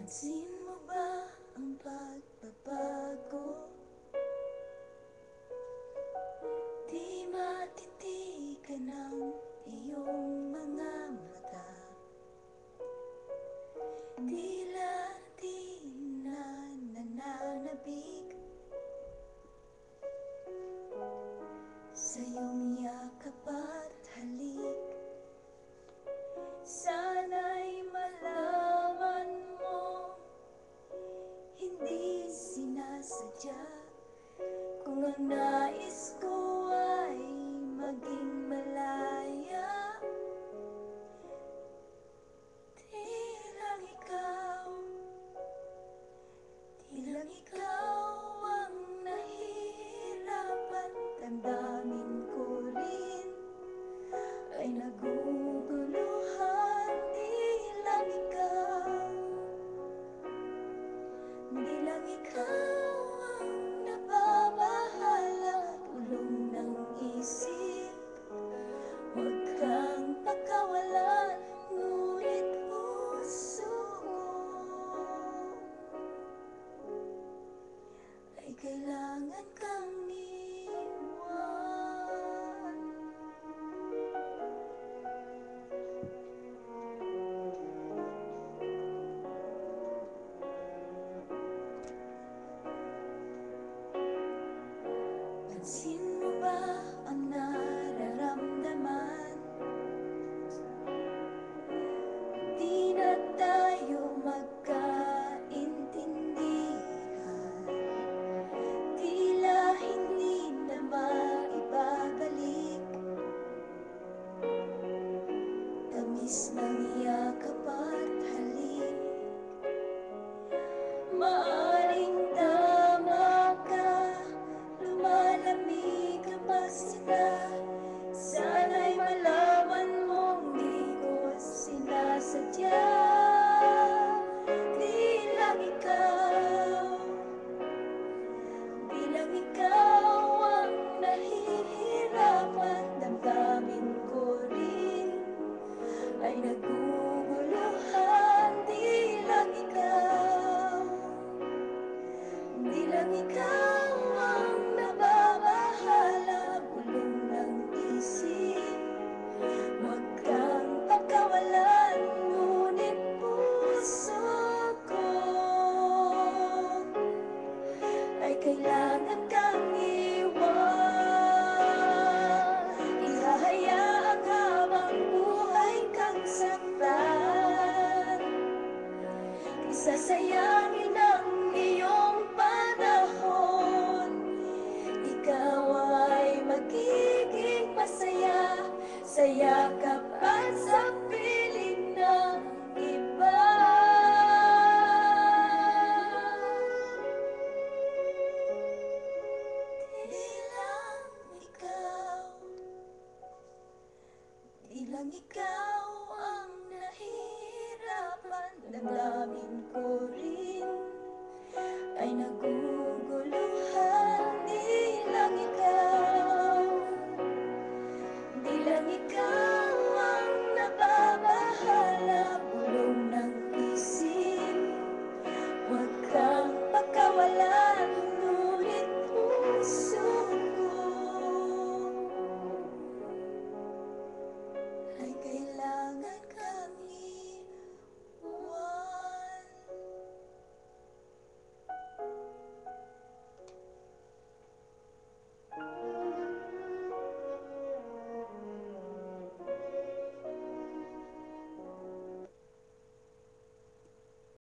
Pansin mo ba ang pagbabago? Di matitigan ng iyong mga mata. Tila di na nananabik sa iyong yakap at halik. Sana'y malaman mo, hindi sinasadya. Kung ang nais ko ay maging malaya, di lang ikaw ang nahihirapan. Damdamin ko rin ay naguguluhan. Di lang ikaw ang nababahala. Tulong ng isip, huwag kang pagkawalan. Ngunit puso ko ay kailangan kang iwan. Pansin mo ba ang nararamdaman? Di na tayo magkaintindihan. Tila hindi na maibabalik tamis ng yakap at halik. Maaring tama ka, lumalamig ang pagsika. Sana'y malaman mong di ko sinasadya. Di lang ikaw ang nahihirapan. Damdamin ko rin ay naguguluhan. Di lang ikaw ang nababahala. Bulong ng isip, huwag kang pagkawalan. Ngunit puso ko ay kailangan kang iwan. Ihahayaang habang buhay kang saktan, isasayangin ang iyong panahon. Ikaw ay magiging masaya sa yakap at sa piling ng iba. Di lang ikaw ang nahihirapan. Damdamin ko rin